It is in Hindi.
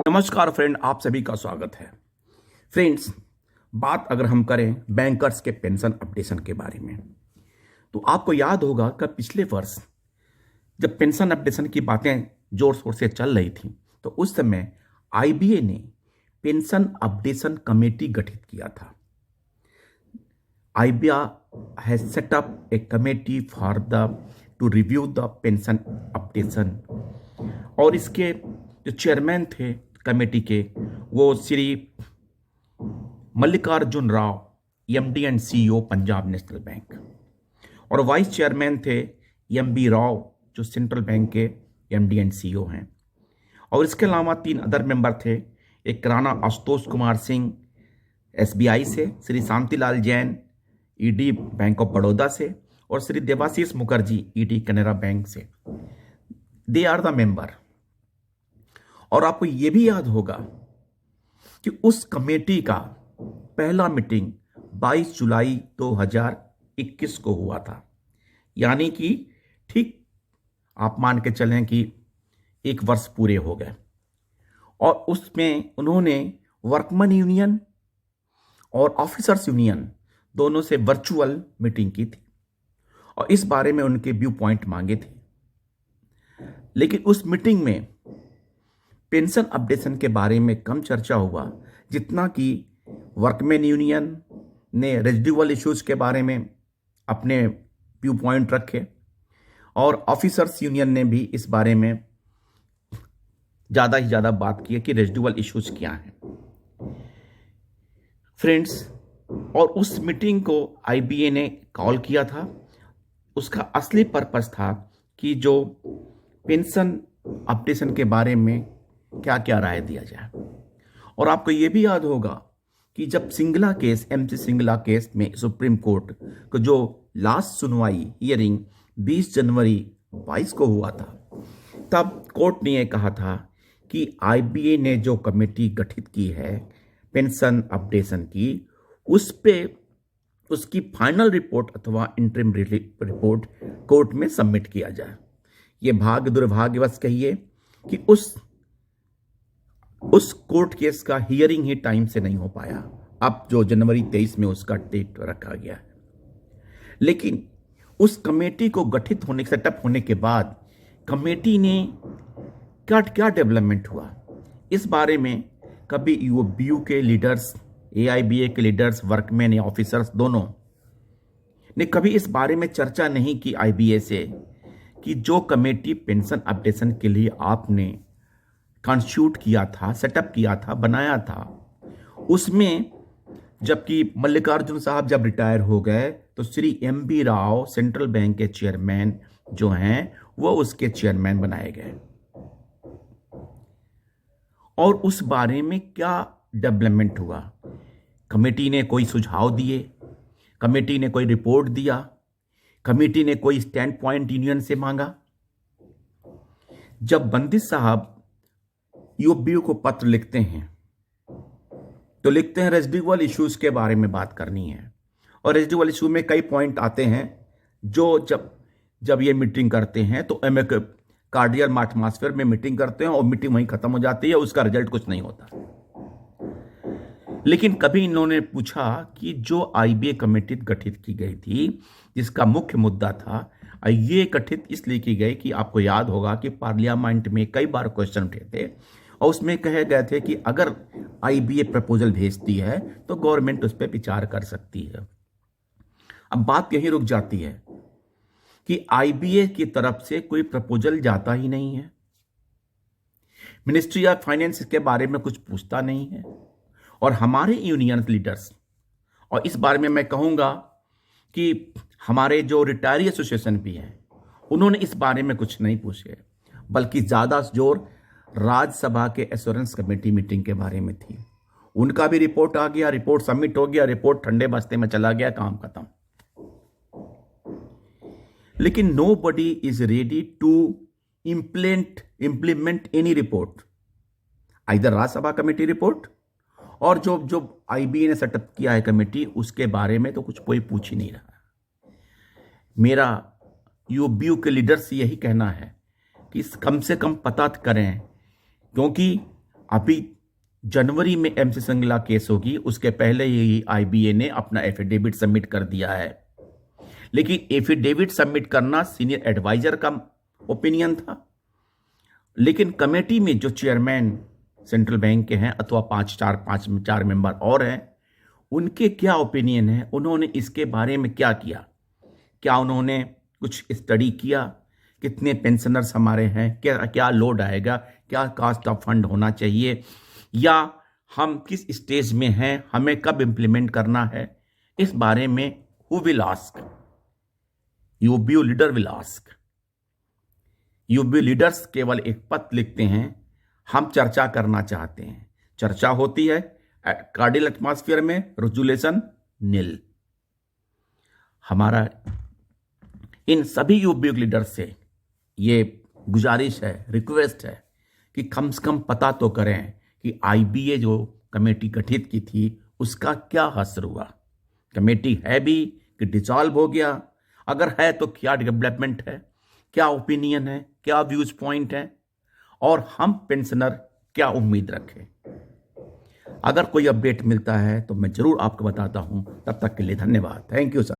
नमस्कार फ्रेंड, आप सभी का स्वागत है। फ्रेंड्स, बात अगर हम करें बैंकर्स के पेंशन अपडेशन के बारे में, तो आपको याद होगा कि पिछले वर्ष जब पेंशन अपडेशन की बातें जोर शोर से चल रही थी, तो उस समय आईबीए ने पेंशन अपडेशन कमेटी गठित किया था। IBA has set up A committee for the two review the pension updation, और इसके जो चेयरमैन थे कमेटी के, वो Shri Mallikarjun Rao, MD and CEO Punjab national bank, और वाइस चेयरमैन थे एमबी राव, जो सेंट्रल बैंक के एमडी एंड सीईओ हैं। और इसके अलावा 3 अदर मेंबर थे। एक राणा आशुतोष कुमार सिंह एसबीआई से, Shri Shantilal Jain ED bank of Baroda से, और श्री देवाशीष मुखर्जी ईडी कैनरा बैंक से। They are the member. और आपको यह भी याद होगा कि उस कमेटी का पहला मीटिंग 22 जुलाई 2021 को हुआ था, यानी कि ठीक आप मान के चलें कि 1 वर्ष पूरे हो गए। और उसमें उन्होंने वर्कमैन यूनियन और ऑफिसर्स यूनियन दोनों से वर्चुअल मीटिंग की थी और इस बारे में उनके व्यू पॉइंट मांगे थे। लेकिन उस मीटिंग में पेंशन अपडेशन के बारे में कम चर्चा हुआ जितना कि वर्कमैन यूनियन ने रेजिडुअल इश्यूज के बारे में अपने व्यू पॉइंट रखे और ऑफिसर्स यूनियन ने भी इस बारे में ज़्यादा ही ज़्यादा बात की कि रेजिडुअल इश्यूज क्या हैं। फ्रेंड्स, और उस मीटिंग को आईबीए ने कॉल किया था। उसका असली पर्पस था कि जो पेंशन अपडेशन के बारे में क्या क्या राय दिया जाए। और आपको यह भी याद होगा कि जब Singla case, MC Singla case में सुप्रीम कोर्ट को जो लास्ट सुनवाई हियरिंग 20 जनवरी 22 को हुआ था, तब कोर्ट ने यह कहा था कि आईबीए ने जो कमेटी गठित की है पेंशन अपडेशन की, उस पे उसकी फाइनल रिपोर्ट अथवा इंटरिम रिपोर्ट कोर्ट में सबमिट किया जाए। ये भाग्य दुर्भाग्यवश कहिए कि उस कोर्ट केस का हियरिंग ही टाइम से नहीं हो पाया। अब जो जनवरी 23 में उसका डेट रखा गया है। लेकिन उस कमेटी को गठित होने, सेटअप होने के बाद कमेटी ने क्या क्या डेवलपमेंट हुआ, इस बारे में कभी यूबीयू के लीडर्स, एआईबीए के लीडर्स, वर्कमैन या ऑफिसर्स दोनों ने कभी इस बारे में चर्चा नहीं की आईबीए से कि जो कमेटी पेंशन अपडेशन के लिए आपने कॉन्स्टिट्यूट किया था, सेटअप किया था, बनाया था, उसमें जबकि मल्लिकार्जुन साहब जब रिटायर हो गए तो Shri MB Rao, central bank के चेयरमैन जो हैं, वो उसके चेयरमैन बनाए गए। और उस बारे में क्या डेवलपमेंट हुआ, कमेटी ने कोई सुझाव दिए, कमेटी ने कोई रिपोर्ट दिया, कमेटी ने कोई स्टैंड पॉइंट यूनियन से मांगा। जब बंदिश साहब यूबीयू को पत्र लिखते हैं तो लिखते हैं रेजिडुअल इश्यूज के बारे में बात करनी है, और रेजिडुअल इशू में कई पॉइंट आते हैं जो जब ये मीटिंग करते हैं तो कार्डियल एटमॉस्फेयर में मीटिंग करते हैं और मीटिंग वहीं खत्म हो जाती है, उसका रिजल्ट कुछ नहीं होता। लेकिन कभी इन्होंने पूछा कि जो आईबीए कमेटी गठित की गई थी, जिसका मुख्य मुद्दा था, ये गठित इसलिए की गई कि आपको याद होगा कि पार्लियामेंट में कई बार क्वेश्चन उठे थे और उसमें कहे गए थे कि अगर आईबीए प्रपोजल भेजती है तो गवर्नमेंट उस पर विचार कर सकती है। अब बात यहीं रुक जाती है कि आईबीए की तरफ से कोई प्रपोजल जाता ही नहीं है, मिनिस्ट्री ऑफ फाइनेंस इसके बारे में कुछ पूछता नहीं है, और हमारे यूनियन लीडर्स, और इस बारे में मैं कहूंगा कि हमारे जो रिटायरी एसोसिएशन भी हैं, उन्होंने इस बारे में कुछ नहीं पूछे, बल्कि ज़्यादा जोर राज्यसभा के एश्योरेंस कमेटी मीटिंग के बारे में थी। उनका भी रिपोर्ट आ गया, रिपोर्ट सबमिट हो गया, रिपोर्ट ठंडे बस्ते में चला गया, काम खत्म। लेकिन nobody is ready to implement any report, इधर राज्यसभा कमेटी रिपोर्ट और जो आईबीए ने सेटअप किया है कमेटी, उसके बारे में तो कुछ कोई पूछ ही नहीं रहा। मेरा यूबीयू के लीडर से यही कहना है कि कम से कम पता करें, क्योंकि अभी जनवरी में एमसी सिंगला केस होगी, उसके पहले ही आईबीए ने अपना एफिडेविट सबमिट कर दिया है। लेकिन एफिडेविट सबमिट करना सीनियर एडवाइजर का ओपिनियन था, लेकिन कमेटी में जो चेयरमैन सेंट्रल बैंक के हैं अथवा चार मेंबर और हैं, उनके क्या ओपिनियन है, उन्होंने इसके बारे में क्या किया, क्या उन्होंने कुछ स्टडी किया, कितने पेंशनर्स हमारे हैं, क्या क्या लोड आएगा, क्या कास्ट ऑफ फंड होना चाहिए, या हम किस स्टेज में हैं, हमें कब इंप्लीमेंट करना है, इस बारे में who will ask? UBO leader will ask. UBO leaders केवल एक पत्र लिखते हैं, हम चर्चा करना चाहते हैं, चर्चा होती है कार्डियल एटमॉस्फेयर में, रेजोल्यूशन नील। हमारा इन सभी यूबीओ लीडर्स से ये गुजारिश है, रिक्वेस्ट है कि कम से कम पता तो करें कि आईबीए जो कमेटी गठित की थी उसका क्या असर हुआ, कमेटी है भी कि डिसॉल्व हो गया, अगर है तो क्या डेवलपमेंट है, क्या ओपिनियन है, क्या व्यूज पॉइंट है, और हम पेंशनर क्या उम्मीद रखें। अगर कोई अपडेट मिलता है तो मैं जरूर आपको बताता हूं। तब तक के लिए धन्यवाद। Thank you sir.